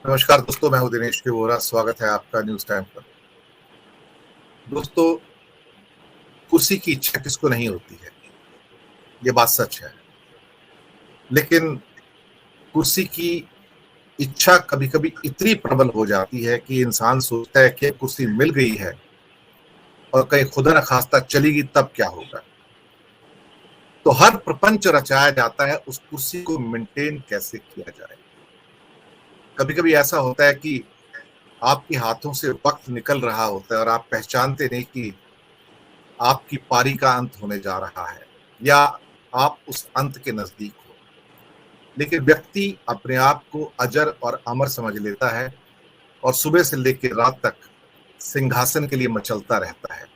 नमस्कार दोस्तों, मैं हूं दिनेश के वोरा। स्वागत है आपका न्यूज टाइम पर। दोस्तों, कुर्सी की इच्छा किसको नहीं होती है, ये बात सच है। लेकिन कुर्सी की इच्छा कभी कभी इतनी प्रबल हो जाती है कि इंसान सोचता है कि कुर्सी मिल गई है और कहीं खुदा न खास्ता चलेगी तब क्या होगा। तो हर प्रपंच रचाया जाता है उस कुर्सी को मेंटेन कैसे किया जाए। कभी कभी ऐसा होता है कि आपके हाथों से वक्त निकल रहा होता है और आप पहचानते नहीं कि आपकी पारी का अंत होने जा रहा है या आप उस अंत के नजदीक हो। लेकिन व्यक्ति अपने आप को अजर और अमर समझ लेता है और सुबह से लेकर रात तक सिंहासन के लिए मचलता रहता है।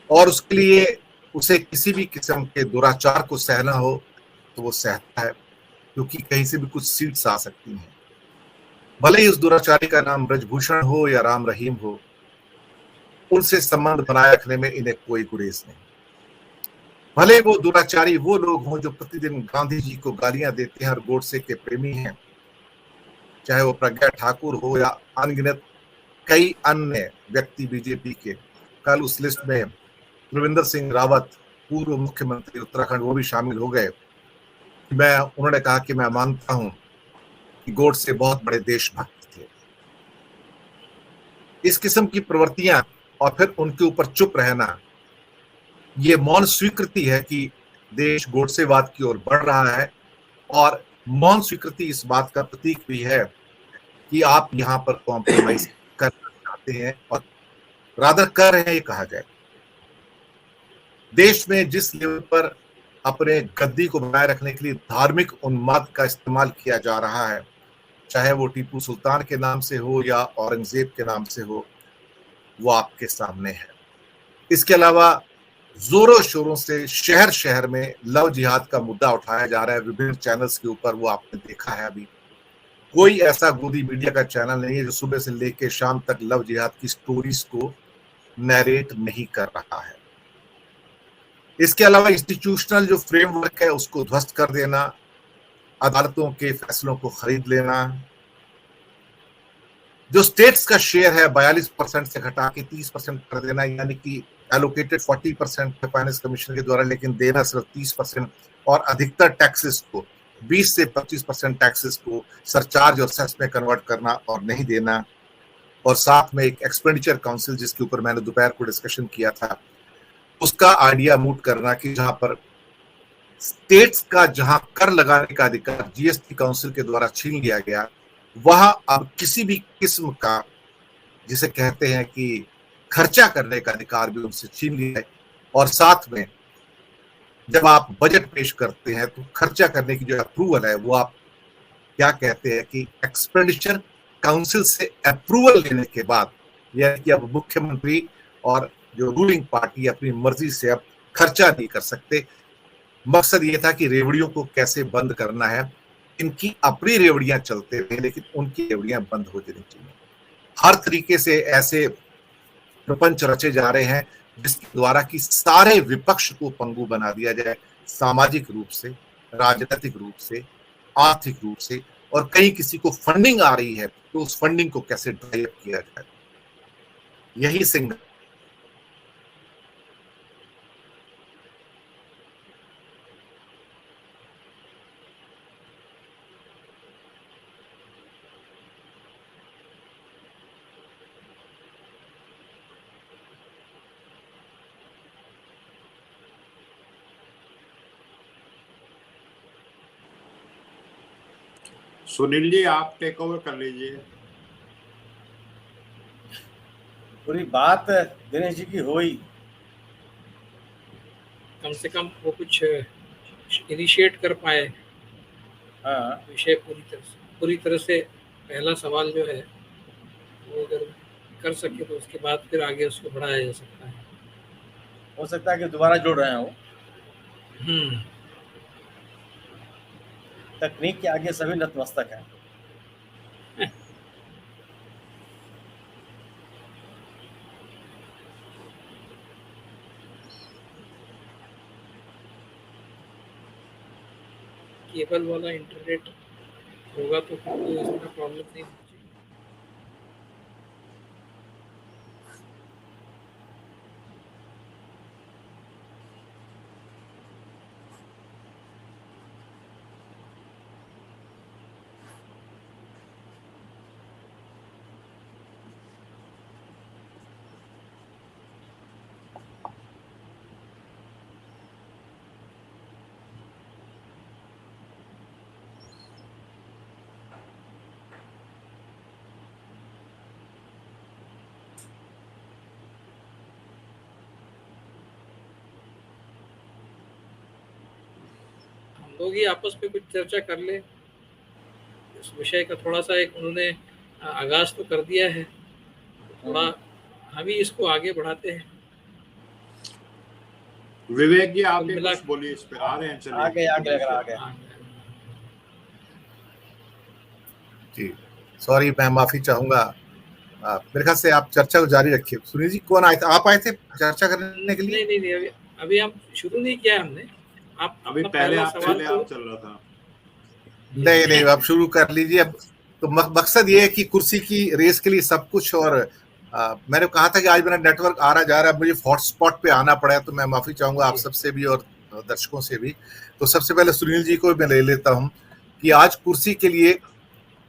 और उसके लिए उसे किसी भी किस्म के दुराचार को सहना हो तो वो सहता है, क्योंकि कहीं से भी कुछ सीट्स आ सकती हैं। भले ही उस दुराचारी का नाम ब्रजभूषण हो या राम रहीम हो, उनसे संबंध बनाए रखने में इन्हें कोई गुरेज नहीं। भले वो दुराचारी वो लोग हों जो प्रतिदिन गांधी जी को गालियां देते हैं और गोडसे के प्रेमी हैं, चाहे वो प्रज्ञा ठाकुर हो या अनगिनत कई अन्य व्यक्ति बीजेपी के। कल उस लिस्ट में त्रिवेंद्र सिंह रावत, पूर्व मुख्यमंत्री उत्तराखंड, वो भी शामिल हो गए। उन्होंने कहा कि मैं मानता हूं कि गोडसे बहुत बड़े देशभक्त थे। इस किस्म की प्रवृत्तियां और फिर उनके ऊपर चुप रहना, ये मौन स्वीकृति है कि देश गोडसेवाद की ओर बढ़ रहा है। और मौन स्वीकृति इस बात का प्रतीक भी है कि आप यहां पर कॉम्प्रोमाइज करना चाहते हैं और रादर कर रहे हैं, ये कहा जाए। देश में जिस लेवल पर अपने गद्दी को बनाए रखने के लिए धार्मिक उन्माद का इस्तेमाल किया जा रहा है, चाहे वो टीपू सुल्तान के नाम से हो या औरंगजेब के नाम से हो, वो आपके सामने है। इसके अलावा जोरों शोरों से शहर शहर में लव जिहाद का मुद्दा उठाया जा रहा है विभिन्न चैनल्स के ऊपर। वो आपने देखा है, अभी कोई ऐसा गोदी मीडिया का चैनल नहीं है जो सुबह से लेकर शाम तक लव जिहाद की स्टोरीज को नैरेट नहीं कर रहा है। इसके अलावा इंस्टीट्यूशनल जो फ्रेमवर्क है उसको ध्वस्त कर देना, अदालतों के फैसलों को खरीद लेना, जो स्टेट्स का शेयर है 42% से घटा के 30% कर देना, यानी कि एलोकेटेड 40% फाइनेंस कमीशन के द्वारा, लेकिन देना सिर्फ 30%। और अधिकतर टैक्सेस को 20 से 25% टैक्सेस को सरचार्ज और सेस में कन्वर्ट करना और नहीं देना। और साथ में एक एक्सपेंडिचर काउंसिल, जिसके ऊपर मैंने दोपहर को डिस्कशन किया था, उसका आइडिया मूव करना कि जहां पर स्टेट्स का जहां कर लगाने का अधिकार जीएसटी काउंसिल के द्वारा छीन लिया गया, वहां अब किसी भी किस्म का, जिसे कहते हैं कि खर्चा करने का अधिकार भी उनसे छीन लिया है। और साथ में जब आप बजट पेश करते हैं तो खर्चा करने की जो अप्रूवल है वो आप क्या कहते हैं कि एक्सपेंडिचर काउंसिल से अप्रूवल लेने के बाद, यानी कि अब मुख्यमंत्री और जो रूलिंग पार्टी अपनी मर्जी से अब खर्चा नहीं कर सकते। मकसद ये था कि रेवड़ियों को कैसे बंद करना है। इनकी अपनी रेवड़ियां चलते रहे लेकिन उनकी रेवड़ियां बंद हो जानी चाहिए। हर तरीके से ऐसे प्रपंच रचे जा रहे हैं जिसके द्वारा कि सारे विपक्ष को पंगु बना दिया जाए, सामाजिक रूप से, राजनीतिक रूप से, आर्थिक रूप से। और कहीं किसी को फंडिंग आ रही है तो उस फंडिंग को कैसे ड्राइव किया जाए, यही सिंह। सुनील जी, आप टेक ओवर कर लीजिए। पूरी बात दिनेश जी की हुई, कम से कम वो कुछ इनिशिएट कर पाए। हाँ, विषय पूरी तरह से पहला सवाल जो है वो अगर कर सके तो उसके बाद फिर आगे उसको बढ़ाया जा सकता है। हो सकता है कि दोबारा जुड़ रहे हो। तकनीक के आगे सभी नतमस्तक हैं। केबल वाला इंटरनेट होगा तो फिर तो इसमें प्रॉब्लम नहीं होनी चाहिए। हम लोग ही आपस में कुछ चर्चा कर ले इस विषय का। थोड़ा सा एक उन्होंने आगाज तो कर दिया है, थोड़ा हम ही इसको आगे बढ़ाते हैं। विवेक जी आप कुल ही मिला कुछ बोलिए इस पे। आ रहे हैं, चलिए आगे आगे अगर आगे जी सॉरी, मैं माफी चाहूंगा। मेरे ख्याल से आप चर्चा को जारी रखिए। सुनील जी कौन आए थे? आप आए थे चर्चा करने के लिए? नहीं, अभी हम शुरू नहीं किया हमने। आप अभी अपना पहले पहला आप सवाल तो चल रहा था। नहीं, आप शुरू कर लीजिए अब। तो मकसद ये है कि कुर्सी की रेस के लिए सब कुछ। और मैंने कहा था कि आज मेरा नेटवर्क आ रहा जा रहा है, मुझे हॉटस्पॉट पे आना पड़ा, तो मैं माफी चाहूंगा आप सबसे भी और दर्शकों से भी। तो सबसे पहले सुनील जी को मैं ले लेता हूं कि आज कुर्सी के लिए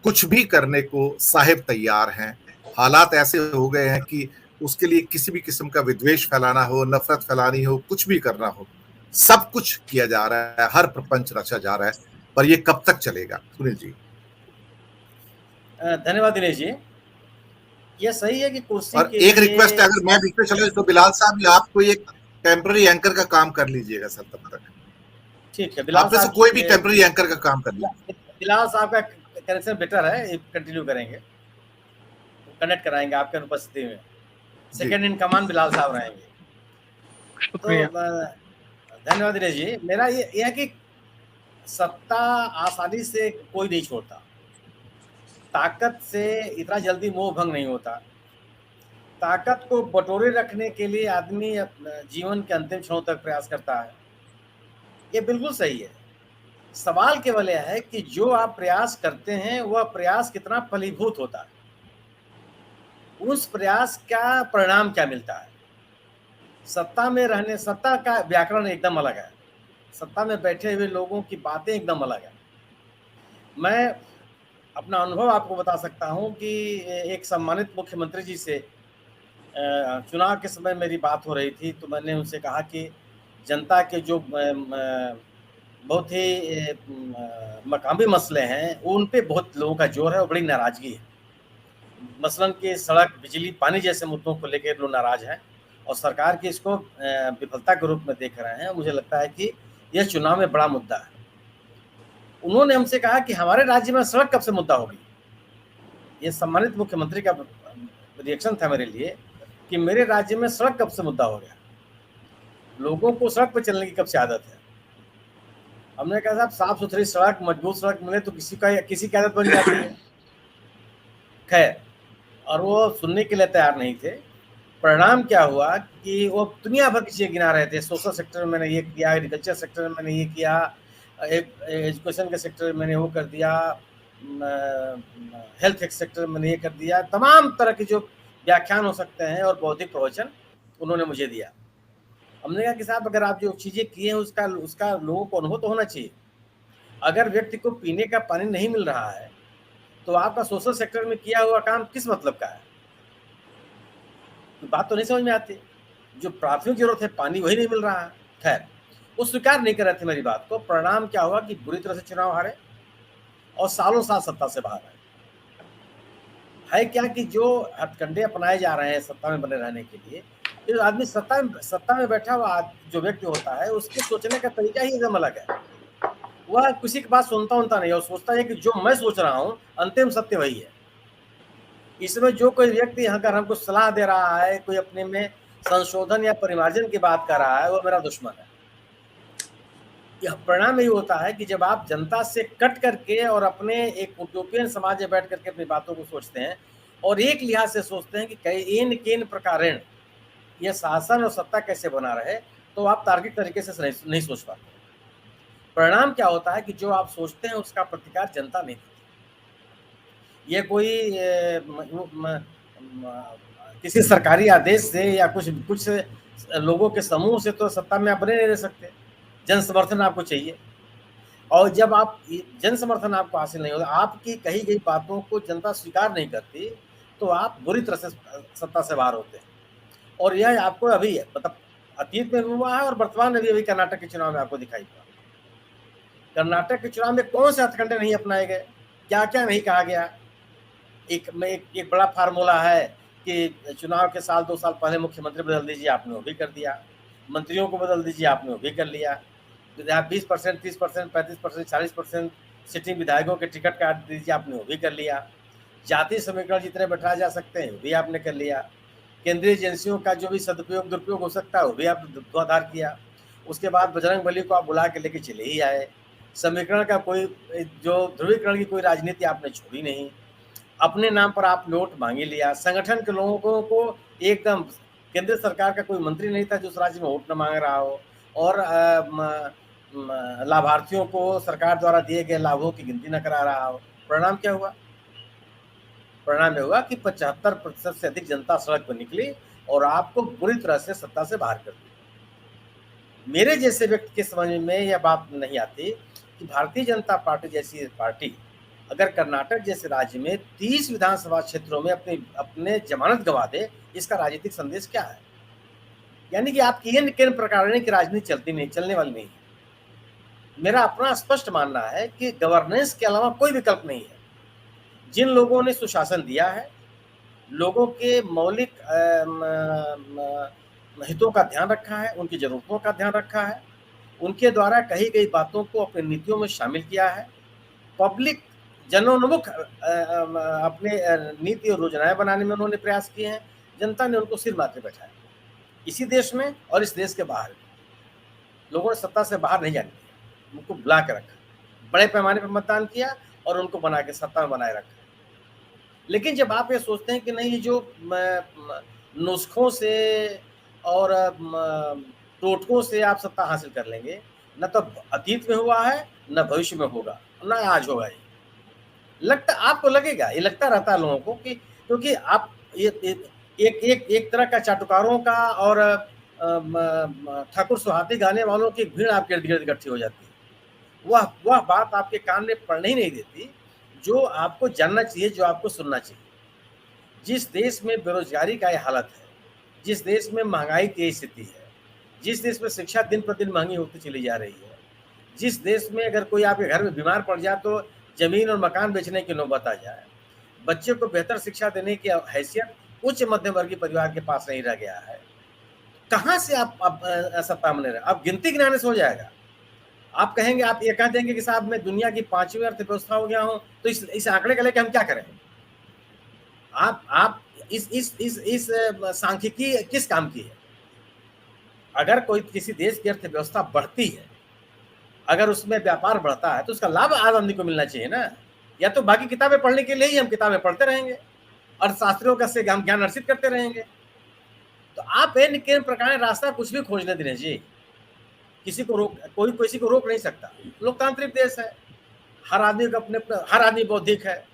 कुछ भी करने को साहिब तैयार हैं। हालात ऐसे हो गए हैं कि उसके लिए किसी भी किस्म का विद्वेष फैलाना हो, नफरत फैलानी हो, कुछ भी करना हो, सब कुछ किया जा रहा है, हर प्रपंच रचा जा रहा है। पर ये कब तक चलेगा सुनील जी? धन्यवाद दिनेश जी। ये सही है कि कुर्सी और के एक लिए रिक्वेस्ट है, अगर मैं बीच में चले तो बिलाल साहब या आप कोई एक टेम्पररी एंकर का काम कर लीजिएगा सर तब तक। ठीक है, बिलाल आप में से साहब कोई भी टेम्पररी एंकर का काम कर लीजिए। बिलाल साहब का कनेक्शन बेटर है, कंटिन्यू करेंगे, कनेक्ट कराएंगे आपके अनुपस्थिति में। सेकंड इन कमांड बिलाल साहब रहेंगे। तो धन्यवाद दिनेश जी। मेरा ये है कि सत्ता आसानी से कोई नहीं छोड़ता, ताकत से इतना जल्दी मोह भंग नहीं होता। ताकत को बटोरे रखने के लिए आदमी जीवन के अंतिम क्षणों तक प्रयास करता है, ये बिल्कुल सही है। सवाल केवल यह है कि जो आप प्रयास करते हैं वह प्रयास कितना फलीभूत होता है, उस प्रयास का परिणाम क्या मिलता है। सत्ता का व्याकरण एकदम अलग है, सत्ता में बैठे हुए लोगों की बातें एकदम अलग है। मैं अपना अनुभव आपको बता सकता हूं कि एक सम्मानित मुख्यमंत्री जी से चुनाव के समय मेरी बात हो रही थी, तो मैंने उनसे कहा कि जनता के जो बहुत ही मकामी मसले हैं उन पे बहुत लोगों का जोर है और बड़ी नाराजगी है। मसलन कि सड़क, बिजली, पानी जैसे मुद्दों को लेकर लोग नाराज हैं और सरकार की इसको विफलता के रूप में देख रहे हैं। मुझे लगता है कि यह चुनाव में बड़ा मुद्दा है। उन्होंने हमसे कहा कि हमारे राज्य में सड़क कब से मुद्दा होगी। ये सम्मानित मुख्यमंत्री का रिएक्शन था मेरे लिए कि मेरे राज्य में सड़क कब से मुद्दा हो गया, लोगों को सड़क पर चलने की कब से आदत है। हमने कहा साहब, साफ सुथरी सड़क, मजबूत सड़क मिले तो किसी की आदत बन जाती है। खैर, और वो सुनने के लिए तैयार नहीं थे। परिणाम क्या हुआ कि वो दुनिया भर की चीजें गिना रहे थे। सोशल सेक्टर में मैंने ये किया, एग्रीकल्चर सेक्टर में मैंने ये किया, एजुकेशन के सेक्टर में मैंने वो कर दिया, हेल्थ सेक्टर में मैंने ये कर दिया। तमाम तरह के जो व्याख्यान हो सकते हैं और बौद्धिक प्रवचन उन्होंने मुझे दिया। हमने कहा कि साहब, अगर आप जो चीजें किए हैं उसका लोगों को अनुभव तो होना चाहिए। अगर व्यक्ति को पीने का पानी नहीं मिल रहा है तो आपका सोशल सेक्टर में किया हुआ काम किस मतलब का है? तो बात तो नहीं समझ में आती। जो प्राथमिक जरूरत है पानी, वही नहीं मिल रहा है। खैर, वो स्वीकार नहीं कर रहे थे मेरी बात को। परिणाम क्या हुआ कि बुरी तरह से चुनाव हारे और सालों साल सत्ता से बाहर है क्या कि जो हथकंडे अपनाए जा रहे हैं सत्ता में बने रहने के लिए, जो आदमी सत्ता में बैठा हुआ जो व्यक्ति होता है, उसके सोचने का तरीका ही एकदम अलग है। वह किसी की बात सुनता नहीं और सोचता है कि जो मैं सोच रहा हूं अंतिम सत्य वही है। इसमें जो कोई व्यक्ति अगर हमको सलाह दे रहा है, कोई अपने में संशोधन या परिमार्जन की बात कर रहा है, वो मेरा दुश्मन है। यह परिणाम यही होता है कि जब आप जनता से कट करके और अपने एक यूटोपियन समाज में बैठ करके अपनी बातों को सोचते हैं और एक लिहाज से सोचते हैं कि कई केन प्रकारेण यह शासन और सत्ता कैसे बना रहे, तो आप तार्किक तरीके से नहीं सोच पाते। परिणाम क्या होता है कि जो आप सोचते हैं उसका प्रतिकार जनता नहीं देती। ये कोई किसी सरकारी आदेश से या कुछ लोगों के समूह से तो सत्ता में आप बने नहीं रह सकते। जन समर्थन आपको चाहिए, और जब आप जन समर्थन आपको हासिल नहीं होता, आपकी कही गई बातों को जनता स्वीकार नहीं करती, तो आप बुरी तरह से सत्ता से बाहर होते हैं। और यह आपको अभी मतलब अतीत में भी हुआ है और वर्तमान में भी अभी कर्नाटक के चुनाव में आपको दिखाई पड़ा। कर्नाटक के चुनाव में कौन से हथकंडे नहीं अपनाए गए, क्या क्या नहीं कहा गया। एक बड़ा फार्मूला है कि चुनाव के साल 2 साल पहले मुख्यमंत्री बदल दीजिए, आपने वो भी कर दिया। मंत्रियों को बदल दीजिए, आपने वो भी कर लिया। 20%, 30%, 35%, 40% सिटिंग विधायकों के टिकट काट दीजिए, आपने वो भी कर लिया। जाति समीकरण जितने बैठाए जा सकते हैं वो भी आपने कर लिया। केंद्रीय एजेंसियों का जो भी सदुपयोग दुरुपयोग हो सकता है वो भी आपने धुआंधार किया। उसके बाद बजरंग बली को आप बुला के लेके चले ही आए। समीकरण का कोई जो ध्रुवीकरण की कोई राजनीति आपने छोड़ी नहीं। अपने नाम पर आप नोट मांगे लिया। संगठन के लोगों को एकदम, केंद्र सरकार का कोई मंत्री नहीं था जो उस राज्य में वोट न मांग रहा हो, और लाभार्थियों को सरकार द्वारा दिए गए लाभों की गिनती न करा रहा हो। परिणाम क्या हुआ? परिणाम यह हुआ कि 75% से अधिक जनता सड़क पर निकली और आपको बुरी तरह से सत्ता से बाहर कर दिया। मेरे जैसे व्यक्ति के समझ में यह बात नहीं आती कि भारतीय जनता पार्टी जैसी पार्टी अगर कर्नाटक जैसे राज्य में 30 विधानसभा क्षेत्रों में अपने जमानत गवा दे, इसका राजनीतिक संदेश क्या है? यानी कि आपकी किन प्रकार की राजनीति चलने वाली नहीं है। मेरा अपना स्पष्ट मानना है कि गवर्नेंस के अलावा कोई विकल्प नहीं है। जिन लोगों ने सुशासन दिया है, लोगों के मौलिक हितों का ध्यान रखा है, उनकी जरूरतों का ध्यान रखा है, उनके द्वारा कही गई बातों को अपनी नीतियों में शामिल किया है, पब्लिक जनोन्मुख अपने नीति और योजनाएं बनाने में उन्होंने प्रयास किए हैं। जनता ने उनको सिर माथे बैठाया। इसी देश में और इस देश के बाहर लोगों ने सत्ता से बाहर नहीं जाने दिया, उनको बुला के रखा, बड़े पैमाने पर मतदान किया और उनको बना के सत्ता में बनाए रखा। लेकिन जब आप ये सोचते हैं कि नहीं, जो नुस्खों से और टोटकों से आप सत्ता हासिल कर लेंगे, न तो अतीत में हुआ है, न भविष्य में होगा, न आज होगा। आपको लगेगा, ये लगता रहता है लोगों को कि क्योंकि आप एक तरह का चाटुकारों का और ठाकुर सुहाती गाने वालों की भीड़ आपके इर्द गिर्द इकट्ठी हो जाती है। वह बात आपके कान में पड़ने ही नहीं देती जो आपको जानना चाहिए, जो आपको सुनना चाहिए। जिस देश में बेरोजगारी का यह हालत है, जिस देश में महंगाई की स्थिति है, जिस देश में शिक्षा दिन प्रतिदिन महंगी होती चली जा रही है, जिस देश में अगर कोई आपके घर में बीमार पड़ जाए तो जमीन और मकान बेचने की नौबत आ जाए, बच्चे को बेहतर शिक्षा देने की हैसियत उच्च मध्यम वर्गीय परिवार के पास नहीं रह गया है, कहाँ से आप सत्ता में रहे? आप गिनती गिनाने से हो जाएगा। आप कहेंगे, आप ये कह देंगे कि साहब मैं दुनिया की 5वीं अर्थव्यवस्था हो गया हूं, तो इस आंकड़े को लेकर हम क्या करें? आप इस सांख्यिकी किस काम की है? अगर कोई किसी देश की अर्थव्यवस्था बढ़ती है, अगर उसमें व्यापार बढ़ता है, तो उसका लाभ आम आदमी को मिलना चाहिए ना। या तो बाकी किताबें पढ़ने के लिए ही हम किताबें पढ़ते रहेंगे, अर्थशास्त्रियों का से हम ज्ञान अर्जित करते रहेंगे। तो आप किन प्रकार रास्ता कुछ भी खोजने देने जी, किसी को रोक नहीं सकता। लोकतांत्रिक देश है, हर आदमी बौद्धिक है,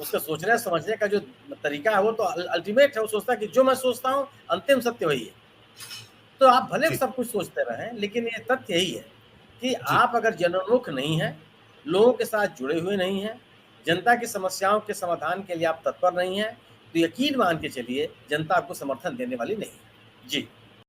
उसके सोचने समझने का जो तरीका है वो तो अल्टीमेट है। वो सोचता है कि जो मैं सोचता हूँ अंतिम सत्य वही है। तो आप भले सब कुछ सोचते रहें, लेकिन ये तथ्य यही है कि आप अगर जनोन्मुख नहीं हैं, लोगों के साथ जुड़े हुए नहीं हैं, जनता की समस्याओं के समाधान के लिए आप तत्पर नहीं हैं, तो यकीन मान के चलिए जनता आपको समर्थन देने वाली नहीं है। जी।